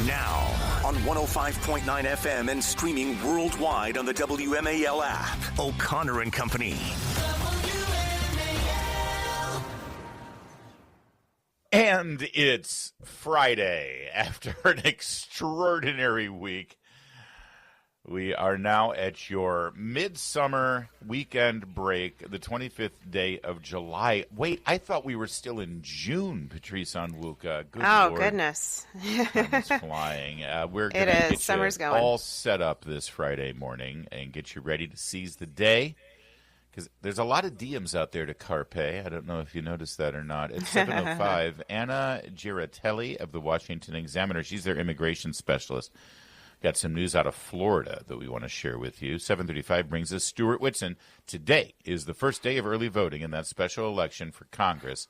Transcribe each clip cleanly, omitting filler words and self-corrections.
Now, on 105.9 FM and streaming worldwide on the WMAL app, O'Connor and Company. And it's Friday. After an extraordinary week, we are now at your midsummer weekend break, the 25th day of July. Wait, I thought we were still in June, Patrice Onwuka. Good Lord. Goodness. Time is flying. We're going to get Summer's you going. all set up this Friday morning and get you ready to seize the day. Because there's a lot of DMs out there to Carpe. I don't know if you noticed that or not. At 7:05, Anna Giratelli of the Washington Examiner. She's their immigration specialist. Got some news out of Florida that we want to share with you. 7:35 brings us Stuart Whitson. Today is the first day of early voting in that special election for Congress.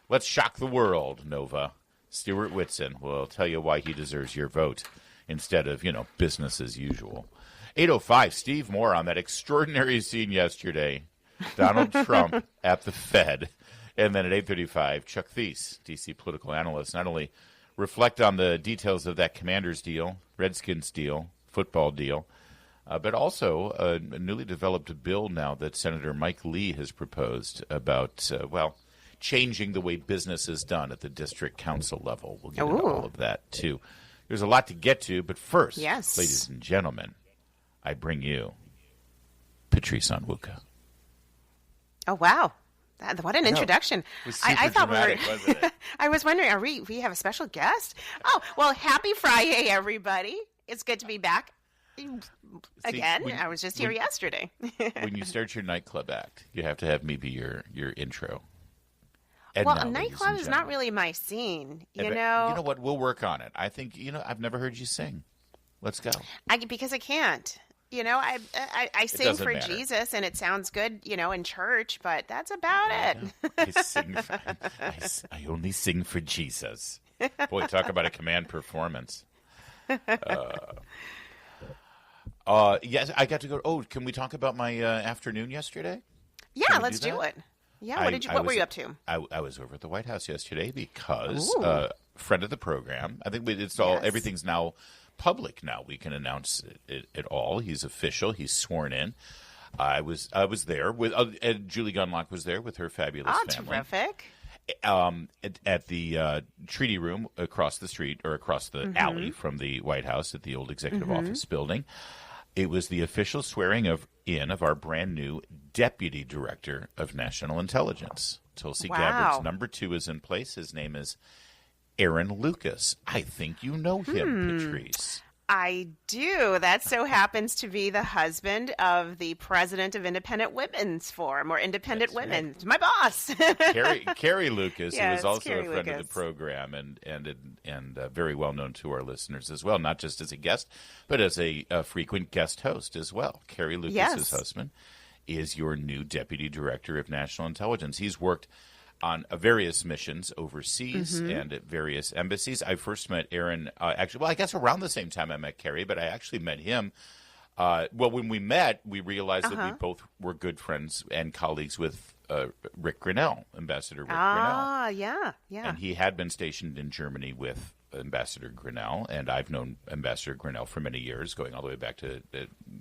Let's shock the world, Nova. Stuart Whitson will tell you why he deserves your vote instead of, business as usual. 8:05, Steve Moore on that extraordinary scene yesterday. Donald Trump at the Fed. And then at 8:35, Chuck Thies, D.C. political analyst, not only reflect on the details of that Commanders deal, Redskins deal, football deal, but also a newly developed bill now that Senator Mike Lee has proposed about, changing the way business is done at the district council level. We'll get into all of that, too. There's a lot to get to, but first, ladies and gentlemen, I bring you Patrice Onwuka. Oh, wow. What an introduction. It was super dramatic, wasn't it? I was wondering, we have a special guest? Oh, well, happy Friday, everybody. It's good to be back again. I was just here yesterday. When you start your nightclub act, you have to have me be your intro. Well, a nightclub is not really my scene, You know what? We'll work on it. I think, I've never heard you sing. Let's go. Because I can't. I sing for Jesus, and it sounds good, in church, but that's about it. I only sing for Jesus. Boy, talk about a command performance. Yes, I got to go. Oh, can we talk about my afternoon yesterday? Yeah, let's do it. Yeah, what were you up to? I was over at the White House yesterday because friend of the program. I think everything's now public now. We can announce it all. He's official. He's sworn in. I was there with Julie Gunlock was there with her fabulous family. Terrific. At the treaty room across the street or across the alley from the White House at the old executive office building. It was the official swearing of our brand new Deputy Director of National Intelligence. Tulsi Gabbard's number 2 is in place. His name is Aaron Lucas. I think you know him, Patrice. I do. That so happens to be the husband of the president of Independent Women's Forum, or Independent Women. Right. My boss. Carrie Lucas, who is also Carrie a friend Lucas. of the program and very well known to our listeners as well, not just as a guest, but as a frequent guest host as well. Carrie Lucas's husband is your new Deputy Director of National Intelligence. He's worked on various missions overseas and at various embassies. I first met Aaron, I guess around the same time I met Carrie, but I actually met him. When we met, we realized that we both were good friends and colleagues with Rick Grinnell, Ambassador Rick Grinnell. Yeah. And he had been stationed in Germany with Ambassador Grinnell, and I've known Ambassador Grinnell for many years, going all the way back to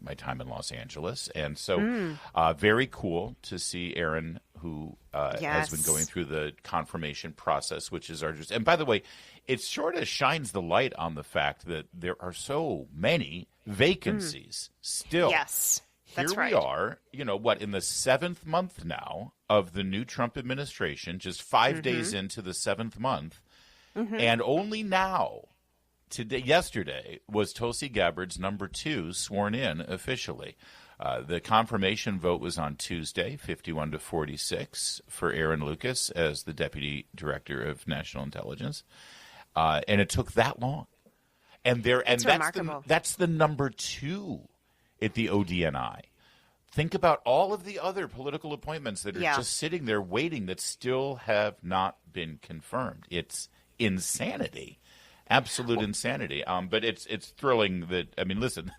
my time in Los Angeles. And so very cool to see Aaron, who has been going through the confirmation process, which is arduous. And by the way, it sort of shines the light on the fact that there are so many vacancies still. Yes, that's Here we are, in the 7th month now of the new Trump administration, just 5 days into the 7th month. And only now, yesterday, was Tulsi Gabbard's number 2 sworn in officially. The confirmation vote was on Tuesday, 51-46 for Aaron Lucas as the Deputy Director of National Intelligence. And it took that long. And that's remarkable. That's the number 2 at the ODNI. Think about all of the other political appointments that are just sitting there waiting that still have not been confirmed. It's insanity. Absolute insanity. But it's thrilling that, listen,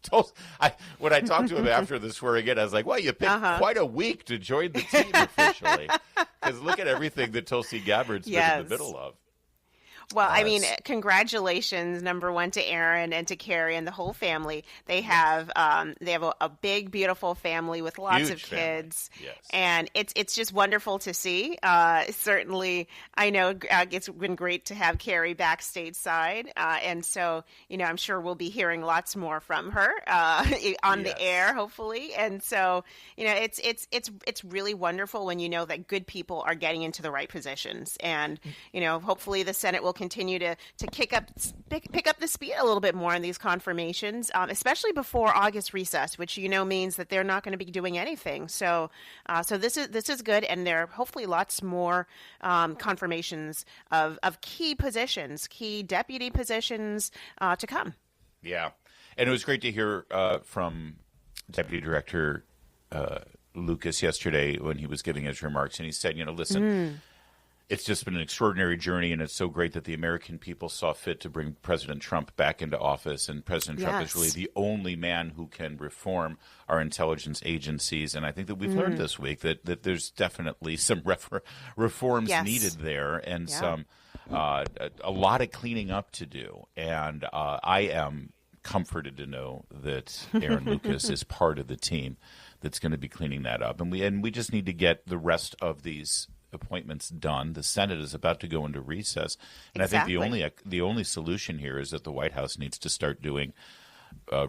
when I talked to him after the swearing in, I was like, well, you picked quite a week to join the team officially. Because look at everything that Tulsi Gabbard's been in the middle of. Well, I mean, congratulations, number one, to Aaron and to Carrie and the whole family. They have a big, beautiful family with lots of kids, and it's just wonderful to see. Certainly, I know it's been great to have Carrie back stateside, and so I'm sure we'll be hearing lots more from her on the air, hopefully. And so it's really wonderful when you know that good people are getting into the right positions, and hopefully the Senate will continue to pick up the speed a little bit more in these confirmations, especially before August recess, which means that they're not going to be doing anything. So this is good, and there are hopefully lots more confirmations of key positions, key deputy positions to come. Yeah, and it was great to hear from Deputy Director Lucas yesterday when he was giving his remarks, and he said, listen. It's just been an extraordinary journey, and it's so great that the American people saw fit to bring President Trump back into office. And President Trump is really the only man who can reform our intelligence agencies. And I think that we've learned this week that there's definitely some reforms needed there, and some a lot of cleaning up to do. And I am comforted to know that Aaron Lucas is part of the team that's going to be cleaning that up. And we just need to get the rest of these appointments done. The Senate is about to go into recess, and I think the only solution here is that the White House needs to start doing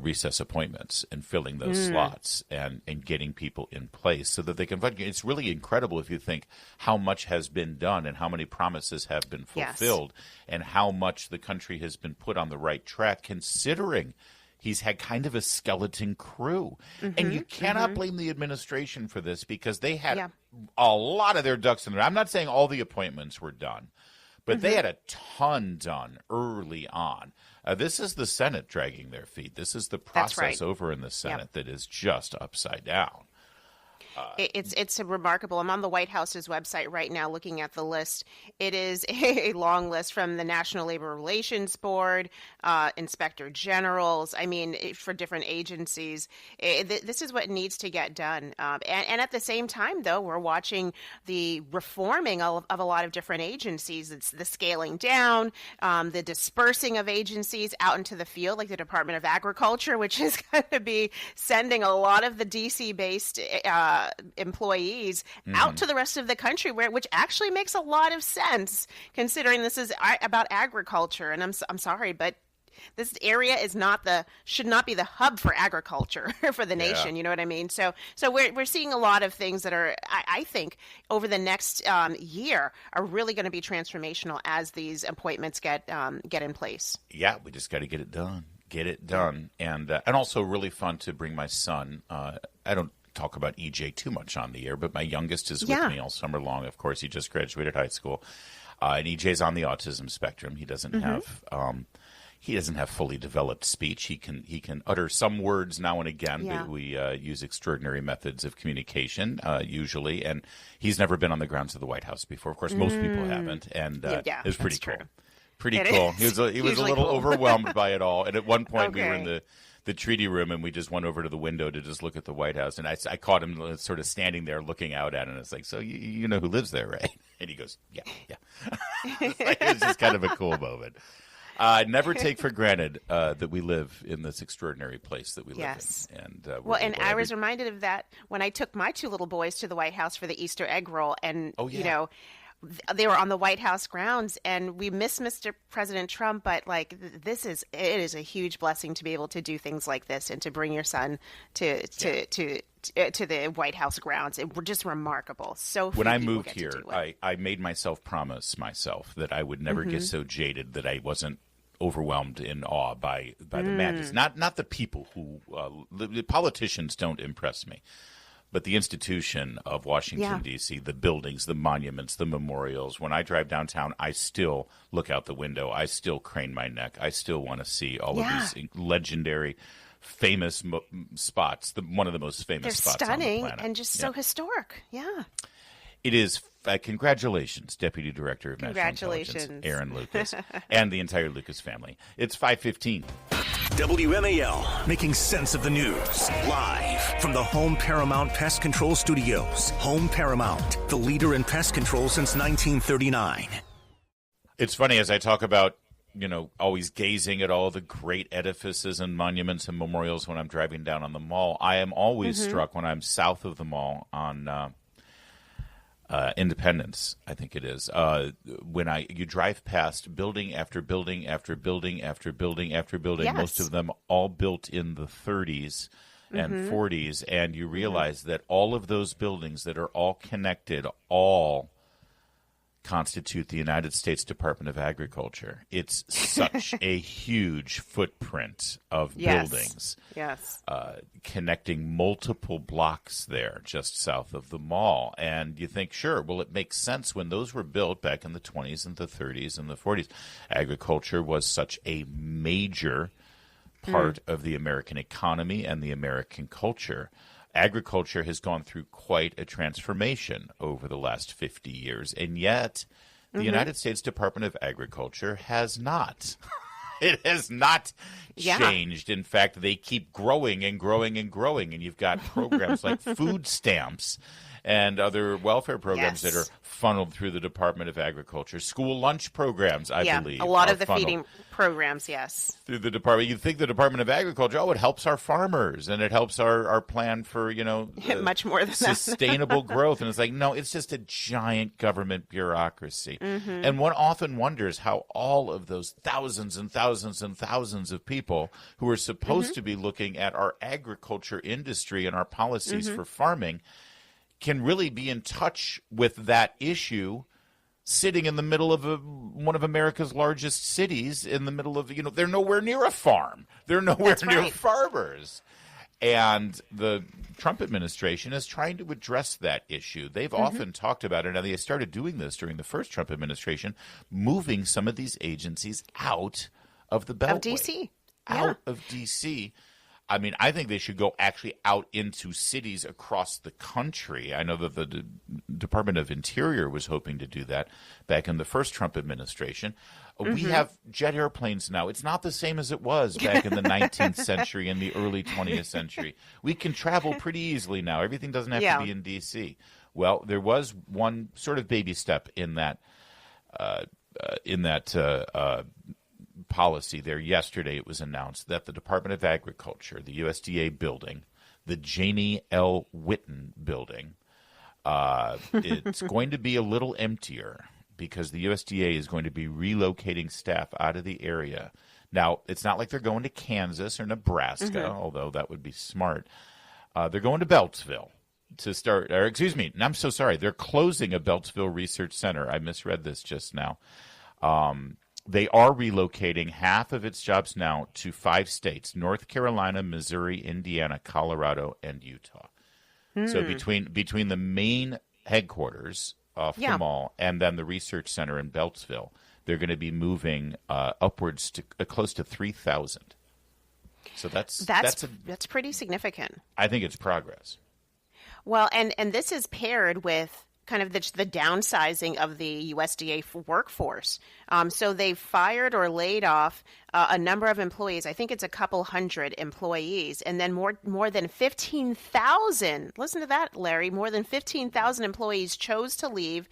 recess appointments and filling those slots and getting people in place so that they can vote. It's really incredible if you think how much has been done and how many promises have been fulfilled and how much the country has been put on the right track, considering he's had kind of a skeleton crew. And you cannot blame the administration for this, because they had a lot of their ducks in a row. I'm not saying all the appointments were done, but they had a ton done early on. This is the Senate dragging their feet. This is the process over in the Senate that is just upside down. It's remarkable. I'm on the White House's website right now looking at the list. It is a long list from the National Labor Relations Board, inspector generals, for different agencies. This is what needs to get done. And at the same time, though, we're watching the reforming of a lot of different agencies. It's the scaling down, the dispersing of agencies out into the field, like the Department of Agriculture, which is going to be sending a lot of the D.C.-based employees out to the rest of the country, which actually makes a lot of sense considering this is about agriculture. And I'm sorry, but this area should not be the hub for agriculture for the nation. You know what I mean? So we're seeing a lot of things that are, I think, over the next year are really going to be transformational as these appointments get in place. Yeah, we just got to get it done. And also really fun to bring my son. I don't talk about EJ too much on the air, but my youngest is with me all summer long. Of course, he just graduated high school, and EJ's on the autism spectrum. He doesn't have fully developed speech. He can utter some words now and again, but we use extraordinary methods of communication usually. And he's never been on the grounds of the White House before. Of course, most people haven't, and it was pretty cool. Pretty cool. He was a little overwhelmed by it all, and at one point we were in the treaty room, and we just went over to the window to just look at the White House. And I caught him sort of standing there looking out at it. And it's like, so you know who lives there, right? And he goes, yeah. It was just kind of a cool moment. Never take for granted that we live in this extraordinary place that we live in. And I was reminded of that when I took my two little boys to the White House for the Easter egg roll. And, they were on the White House grounds, and we miss Mr. President Trump, but it is a huge blessing to be able to do things like this and to bring your son to the White House grounds. It were just remarkable. So when I moved here, I made promise myself that I would never get so jaded that I wasn't overwhelmed in awe by the madness. Not the people who the politicians don't impress me. But the institution of Washington, D.C., the buildings, the monuments, the memorials, when I drive downtown, I still look out the window. I still crane my neck. I still want to see all of these legendary, famous spots, one of the most famous spots on the planet. They're stunning and just so historic. Yeah. It is. Congratulations, Deputy Director of National Intelligence, Aaron Lucas, and the entire Lucas family. It's 5:15. WMAL, making sense of the news. Live from the Home Paramount Pest Control Studios. Home Paramount, the leader in pest control since 1939. It's funny as I talk about, always gazing at all the great edifices and monuments and memorials when I'm driving down on the mall. I am always struck when I'm south of the mall on Independence, I think it is, when you drive past building after building after building after building after building, Yes. most of them all built in the 30s and 40s, and you realize that all of those buildings that are all connected all constitute the United States Department of Agriculture. It's such a huge footprint of buildings. Yes. Connecting multiple blocks there just south of the mall. And you think, sure, well, it makes sense when those were built back in the 20s and the 30s and the 40s. Agriculture was such a major part of the American economy and the American culture. Agriculture has gone through quite a transformation over the last 50 years, and yet the United States Department of Agriculture has not. It has not changed. In fact, they keep growing and growing and growing, and you've got programs like food stamps and other welfare programs that are funneled through the Department of Agriculture. School lunch programs, I believe. A lot of the feeding programs, through the department. You'd think the Department of Agriculture, it helps our farmers and it helps our plan for, much more than sustainable growth. And it's like, no, it's just a giant government bureaucracy. And one often wonders how all of those thousands and thousands and thousands of people who are supposed to be looking at our agriculture industry and our policies for farming can really be in touch with that issue sitting in the middle of one of America's largest cities in the middle of, they're nowhere near a farm. They're nowhere near farmers. And the Trump administration is trying to address that issue. They've often talked about it, and they started doing this during the first Trump administration, moving some of these agencies out of the Beltway. Of D.C. Out of D.C., I mean, I think they should go actually out into cities across the country. I know that the Department of Interior was hoping to do that back in the first Trump administration. We have jet airplanes now. It's not the same as it was back in the 19th century and the early 20th century. We can travel pretty easily now. Everything doesn't have to be in D.C. Well, there was one sort of baby step in that policy there. Yesterday it was announced that the Department of Agriculture, the USDA building, the Janie L. Whitten building, it's going to be a little emptier because the USDA is going to be relocating staff out of the area. Now, it's not like they're going to Kansas or Nebraska, although that would be smart. They're going to Beltsville to start, or excuse me, I'm so sorry. They're closing a Beltsville Research Center. I misread this just now. They are relocating half of its jobs now to 5 states: North Carolina, Missouri, Indiana, Colorado, and Utah. So between the main headquarters off the mall and then the research center in Beltsville, they're going to be moving upwards to close to 3,000. So that's pretty significant. I think it's progress. Well, and this is paired with kind of the downsizing of the USDA workforce. So they've fired or laid off a number of employees. I think it's a couple hundred employees, and then more than 15,000. Listen to that, Larry. More than 15,000 employees chose to leave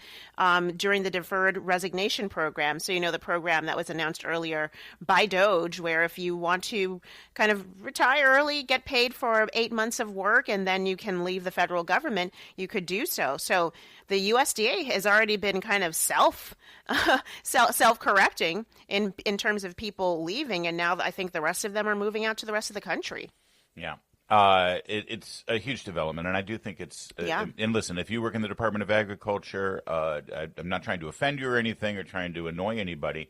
during the deferred resignation program. So, the program that was announced earlier by DOGE, where if you want to kind of retire early, get paid for 8 months of work, and then you can leave the federal government, you could do so. So the USDA has already been kind of self-correcting in terms of people leaving, and now I think the rest of them are moving out to the rest of the country. Yeah. It's a huge development, and I do think it's and listen, if you work in the Department of Agriculture, I'm not trying to offend you or anything or trying to annoy anybody.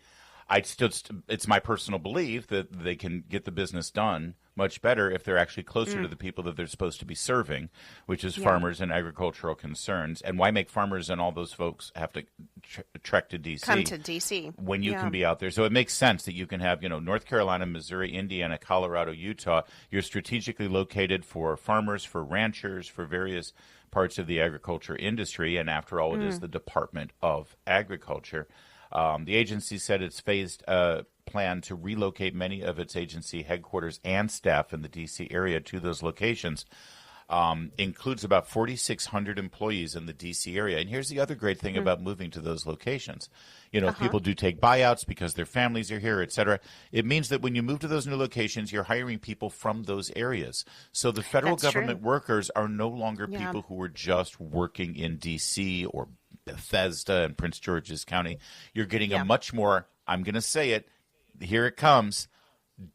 It's my personal belief that they can get the business done much better if they're actually closer to the people that they're supposed to be serving, which is farmers and agricultural concerns. And why make farmers and all those folks have to trek to D.C.? Come to D.C. when you can be out there. So it makes sense that you can have, North Carolina, Missouri, Indiana, Colorado, Utah. You're strategically located for farmers, for ranchers, for various parts of the agriculture industry. And after all, it is the Department of Agriculture. The agency said it's phased plan to relocate many of its agency headquarters and staff in the D.C. area to those locations. includes about 4,600 employees in the D.C. area. And here's the other great thing about moving to those locations. People do take buyouts because their families are here, et cetera. It means that when you move to those new locations, you're hiring people from those areas. So the federal government workers are no longer people who are just working in D.C. or Bethesda and Prince George's County. You're getting a much more, I'm going to say it, here it comes,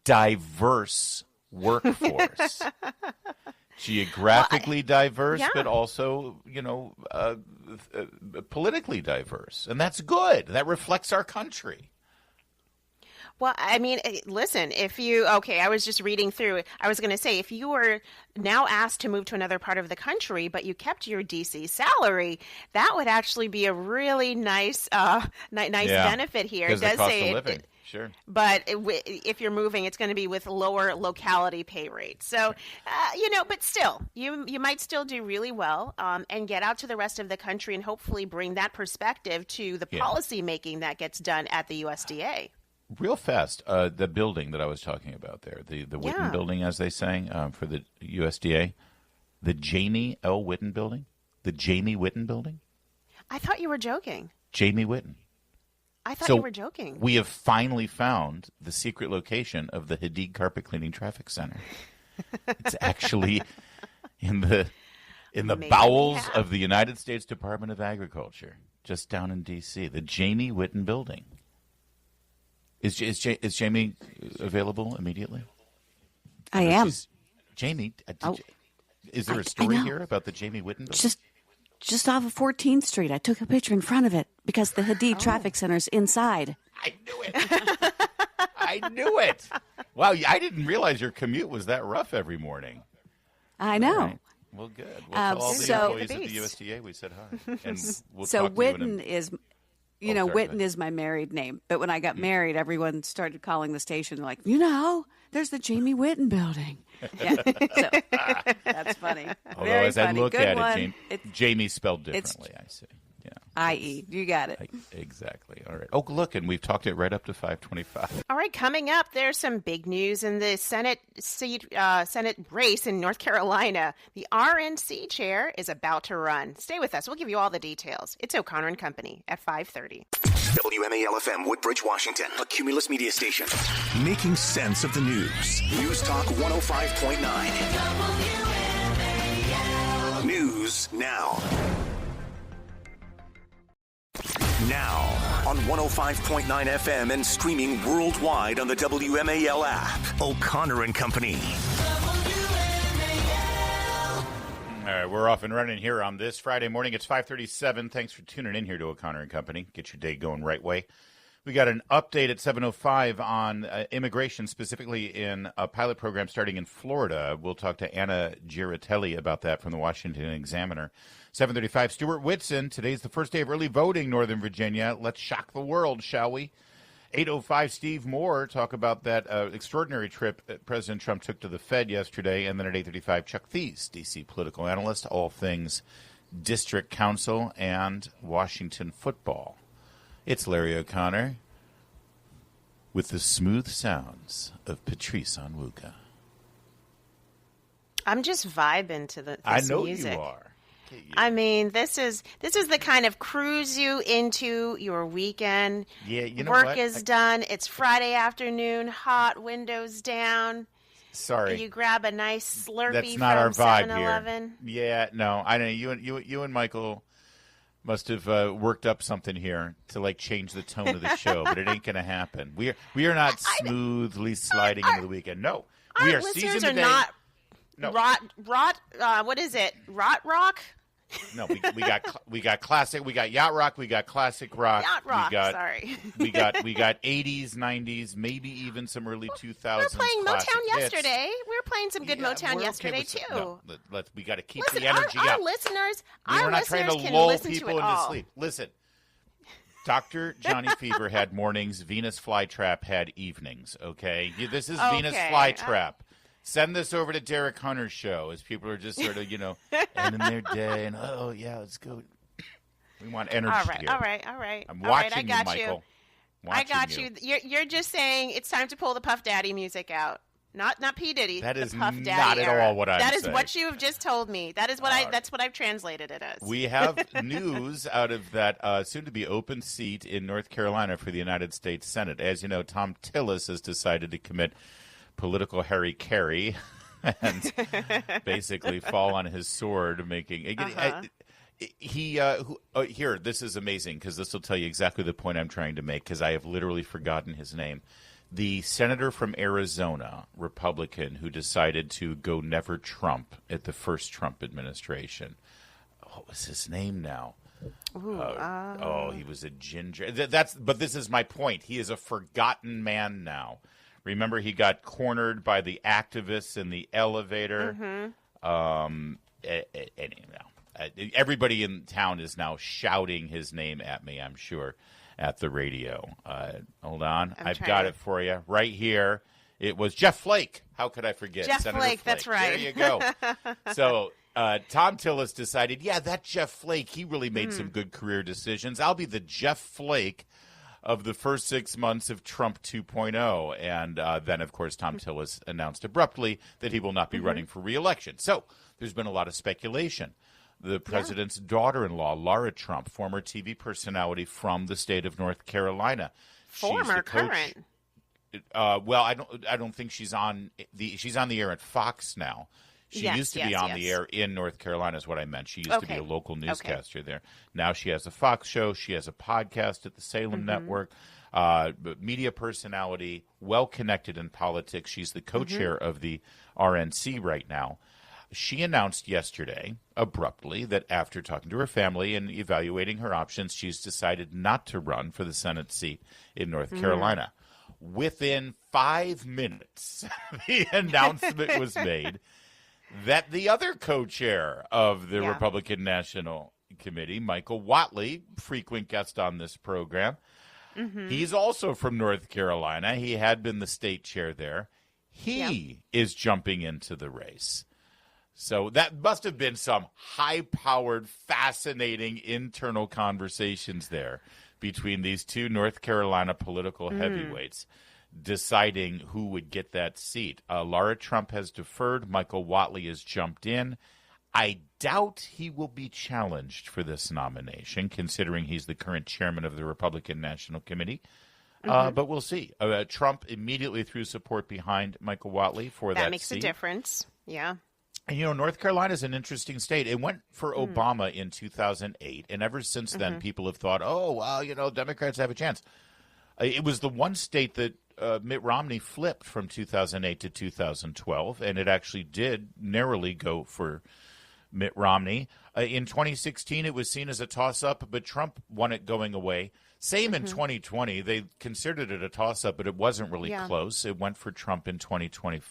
diverse workforce. Geographically diverse, but also, politically diverse. And that's good. That reflects our country. Well, I mean, listen, I was just reading through it. I was going to say, if you were now asked to move to another part of the country, but you kept your DC salary, that would actually be a really nice benefit here. It does say of living. Sure. But if you're moving, it's going to be with lower locality pay rates. So, but still, you might still do really well and get out to the rest of the country and hopefully bring that perspective to the policy making that gets done at the USDA. Real fast, the building that I was talking about there, the Whitten building, as they say, for the USDA, the Jamie L. Whitten building, the Jamie Whitten building. I thought you were joking. Jamie Whitten. I thought you were joking. We have finally found the secret location of the Hadid Carpet Cleaning Traffic Center. It's actually in the bowels of the United States Department of Agriculture, just down in D.C. The Jamie Whitten building. Is Jamie available immediately? I am. Jamie, is there a story here about the Jamie Whitten building? Just off of 14th Street. I took a picture in front of it because the Hadid Traffic Center's inside. I knew it. I knew it. Wow, I didn't realize your commute was that rough every morning. I know. Right. Well, good. We'll tell all the employees at the USDA we said hi. And we'll so talk Whitten to is... Whitten is my married name. But when I got married, everyone started calling the station like, there's the Jamie Whitten building. Yeah, so that's funny. Although Very as funny. I look Good at one. Jamie spelled differently, I see. Yeah. I.e., you got it. Exactly. All right. Oh, look, and we've talked it right up to 5:25. All right, coming up, there's some big news in the Senate race in North Carolina. The RNC chair is about to run. Stay with us. We'll give you all the details. It's O'Connor and Company at 5:30. WMAL-FM, Woodbridge, Washington, a Cumulus media station. Making sense of the news. News Talk 105.9. WMAL. News now. Now, on 105.9 FM and streaming worldwide on the WMAL app. O'Connor and Company. All right, we're off and running here on this Friday morning. It's 5:37. Thanks for tuning in here to O'Connor and Company. Get your day going right way. We got an update at 7:05 on immigration, specifically in a pilot program starting in Florida. We'll talk to Anna Giratelli about that from the Washington Examiner. 7:35, Stuart Whitson. Today's the first day of early voting, Northern Virginia. Let's shock the world, shall we? 8:05, Steve Moore, talk about that extraordinary trip that President Trump took to the Fed yesterday. And then at 8:35, Chuck Thies, D.C. political analyst, all things district council and Washington football. It's Larry O'Connor with the smooth sounds of Patrice Onwuka. I'm just vibing to this I know music. you are. I mean, this is the kind of cruise you into your weekend. Yeah, you know Work what? is done. It's Friday afternoon, hot, windows down. Sorry. And you grab a nice Slurpee That's not our from vibe 7-Eleven. here. Yeah, no, I know you and Michael must have worked up something here to change the tone of the show, but it ain't going to happen. We are not smoothly sliding into the weekend. No, we are season are today. not No. rot. What is it? Rot rock. No, we got classic. We got yacht rock. We got classic rock. Yacht rock. Sorry. we got 80s, 90s, maybe even some early 2000s. We were playing Motown hits. yesterday. We were playing some good Motown yesterday too. No, we got to keep Listen, the energy our up. listeners, We're not trying to lull people into all. sleep. Listen, Dr. Johnny Fever had mornings. Venus Flytrap had evenings. Okay, this is Venus Flytrap. Send this over to Derek Hunter's show as people are just sort of, ending their day and, let's go. We want energy here. All right. I'm watching I got you, Michael. I got you. You're just saying it's time to pull the Puff Daddy music out. Not P. Diddy. That is Puff Daddy not at era. all what I'm saying. That is saying. what you have just told me. That is what that's what I've translated it as. We have news out of that soon-to-be open seat in North Carolina for the United States Senate. As you know, Tom Tillis has decided to commit political hara-kiri and basically fall on his sword, making here, this is amazing because this will tell you exactly the point I'm trying to make because I have literally forgotten his name. The senator from Arizona, Republican, who decided to go never Trump at the first Trump administration. What was his name now? He was a ginger. But this is my point. He is a forgotten man now. Remember, he got cornered by the activists in the elevator. Everybody in town is now shouting his name at me, I'm sure, at the radio. Hold on. I've got it for you right here. It was Jeff Flake. How could I forget? Jeff Senator Flake, that's right. There you go. So Tom Tillis decided, that Jeff Flake, he really made some good career decisions. I'll be the Jeff Flake of the first 6 months of Trump 2.0. And then, of course, Tom Tillis announced abruptly that he will not be running for re-election. So there's been a lot of speculation. The president's daughter-in-law, Laura Trump, former TV personality from the state of North Carolina. Former, current. Well, I don't think she's on the air at Fox now. She used to be on the air in North Carolina is what I meant. She used to be a local newscaster there. Now she has a Fox show. She has a podcast at the Salem Network. Media personality, well-connected in politics. She's the co-chair of the RNC right now. She announced yesterday, abruptly, that after talking to her family and evaluating her options, she's decided not to run for the Senate seat in North Carolina. Within 5 minutes, the announcement was made that the other co-chair of the Republican National Committee, Michael Whatley, frequent guest on this program, he's also from North Carolina. He had been the state chair there. He is jumping into the race. So that must have been some high-powered, fascinating internal conversations there between these two North Carolina political heavyweights deciding who would get that seat. Laura Trump has deferred. Michael Whatley has jumped in. I doubt he will be challenged for this nomination, considering he's the current chairman of the Republican National Committee. But we'll see. Trump immediately threw support behind Michael Whatley for that seat. That makes a difference, yeah. And, North Carolina is an interesting state. It went for Obama in 2008, and ever since then, people have thought, Democrats have a chance. It was the one state that Mitt Romney flipped from 2008 to 2012, and it actually did narrowly go for Mitt Romney. In 2016, it was seen as a toss-up, but Trump won it going away. Same in 2020. They considered it a toss-up, but it wasn't really close. It went for Trump in 2020.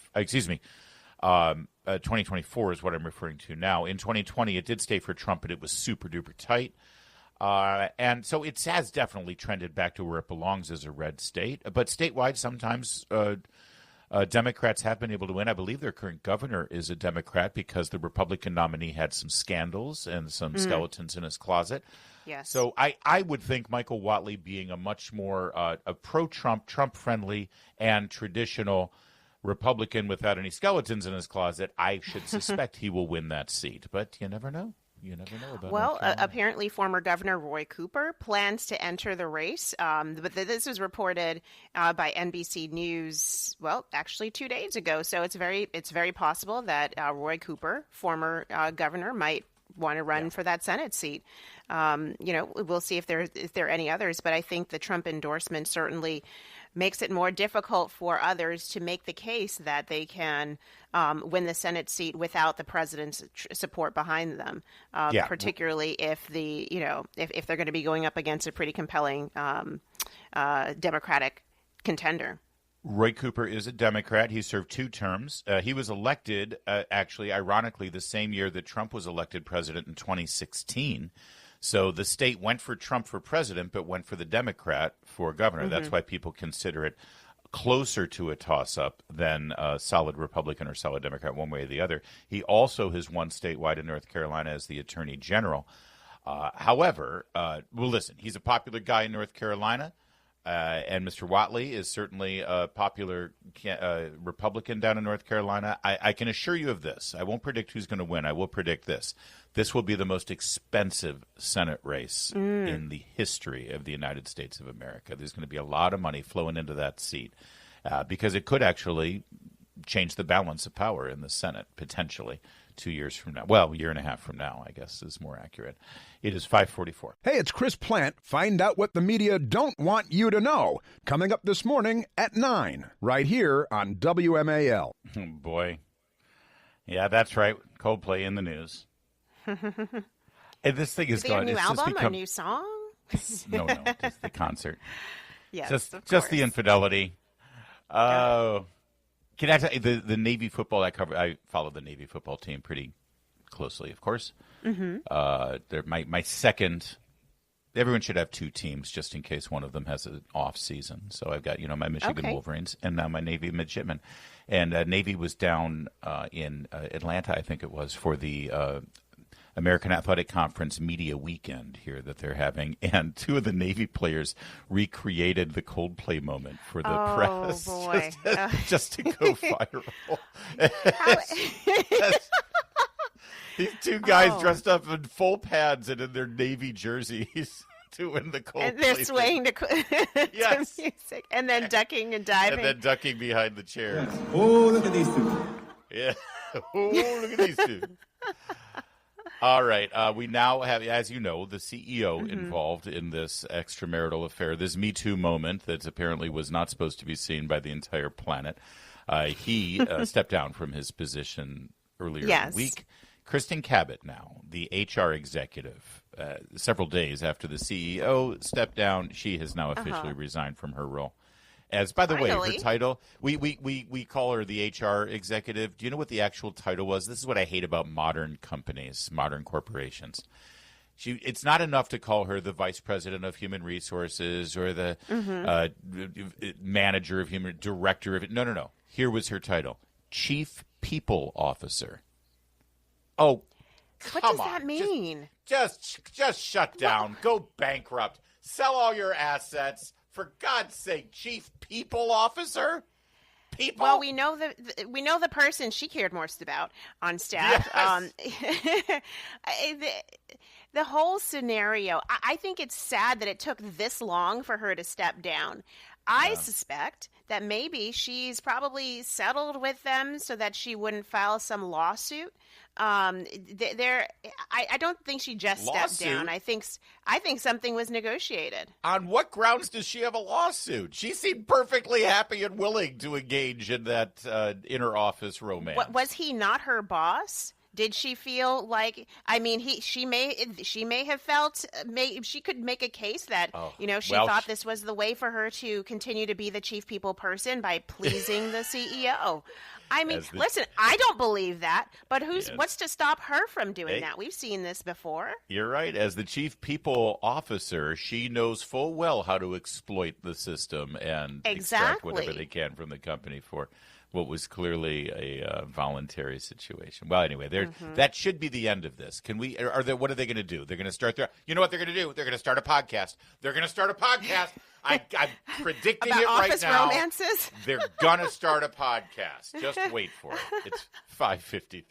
2024 is what I'm referring to now. In 2020, it did stay for Trump, but it was super-duper tight. And so it has definitely trended back to where it belongs as a red state. But statewide, sometimes Democrats have been able to win. I believe their current governor is a Democrat because the Republican nominee had some scandals and some skeletons in his closet. Yes. So I would think Michael Whatley being a much more a pro-Trump, Trump-friendly, and traditional Republican without any skeletons in his closet, I should suspect he will win that seat. But you never know. You never know about Well, apparently former Governor Roy Cooper plans to enter the race. But this was reported by NBC News, actually 2 days ago. So it's very possible that Roy Cooper, former governor, might want to run for that Senate seat. We'll see if there are any others. But I think the Trump endorsement certainly makes it more difficult for others to make the case that they can win the Senate seat without the president's support behind them, particularly if if they're going to be going up against a pretty compelling Democratic contender. Roy Cooper is a Democrat. He served 2 terms. He was elected, actually, ironically, the same year that Trump was elected president in 2016. So the state went for Trump for president, but went for the Democrat for governor. That's why people consider it closer to a toss-up than a solid Republican or solid Democrat, one way or the other. He also has won statewide in North Carolina as the Attorney General. However, listen, he's a popular guy in North Carolina. And Mr. Whatley is certainly a popular Republican down in North Carolina. I can assure you of this. I won't predict who's going to win. I will predict this. This will be the most expensive Senate race in the history of the United States of America. There's going to be a lot of money flowing into that seat because it could actually change the balance of power in the Senate, potentially 2 years from now. Well, a year and a half from now, I guess, is more accurate. It is 5:44. Hey, it's Chris Plant. Find out what the media don't want you to know. Coming up this morning at 9, right here on WMAL. Oh, boy. Yeah, that's right. Coldplay in the news. And this thing is Is there going. a new It's album, just become, a new song? No, just the concert. Yes, just the infidelity. Oh. Can I tell you, the Navy football I follow the Navy football team pretty closely, of course. Mm-hmm. They're my second. Everyone should have two teams just in case one of them has an off season. So I've got my Michigan Wolverines and now my Navy midshipmen. And Navy was down in Atlanta, I think it was, for the American Athletic Conference Media Weekend here that they're having, and two of the Navy players recreated the Coldplay moment for the press. Oh, boy. Just to go viral. These two guys dressed up in full pads and in their Navy jerseys doing the Coldplay And they're swaying to Yes. music, and then ducking and diving. and then ducking behind the chairs. Oh, look at these two. Yeah. Oh, look at these two. All right. We now have, as you know, the CEO involved in this extramarital affair, this Me Too moment that apparently was not supposed to be seen by the entire planet. He stepped down from his position earlier in the week. Kristen Cabot now, the HR executive, several days after the CEO stepped down, she has now officially resigned from her role. As, by the way, her title, we call her the HR executive. Do you know what the actual title was? This is what I hate about modern companies, modern corporations. It's not enough to call her the vice president of human resources or the manager of human, director of it. No. Here was her title, chief people officer. Oh, come on. What does that mean? Just shut down. Go bankrupt. Sell all your assets. For God's sake, chief people officer? People? Well, we know the person she cared most about on staff. Yes. The whole scenario, I think it's sad that it took this long for her to step down. I suspect that maybe she's probably settled with them so that she wouldn't file some lawsuit. I don't think she just stepped down. I think something was negotiated. On what grounds does she have a lawsuit? She seemed perfectly happy and willing to engage in that inner office romance. Was he not her boss? Did she feel like? I mean, she may have felt. She could make a case that she thought this was the way for her to continue to be the chief people person by pleasing the CEO. I mean, listen, I don't believe that, but what's to stop her from doing that? We've seen this before. You're right. As the chief people officer, she knows full well how to exploit the system and extract whatever they can from the company for what was clearly a voluntary situation. Well, anyway, that should be the end of this. What are they going to do? They're going to start you know what they're going to do? They're going to start a podcast. I'm predicting about it right office now. romances? They're going to start a podcast. Just wait for it. It's 5:53.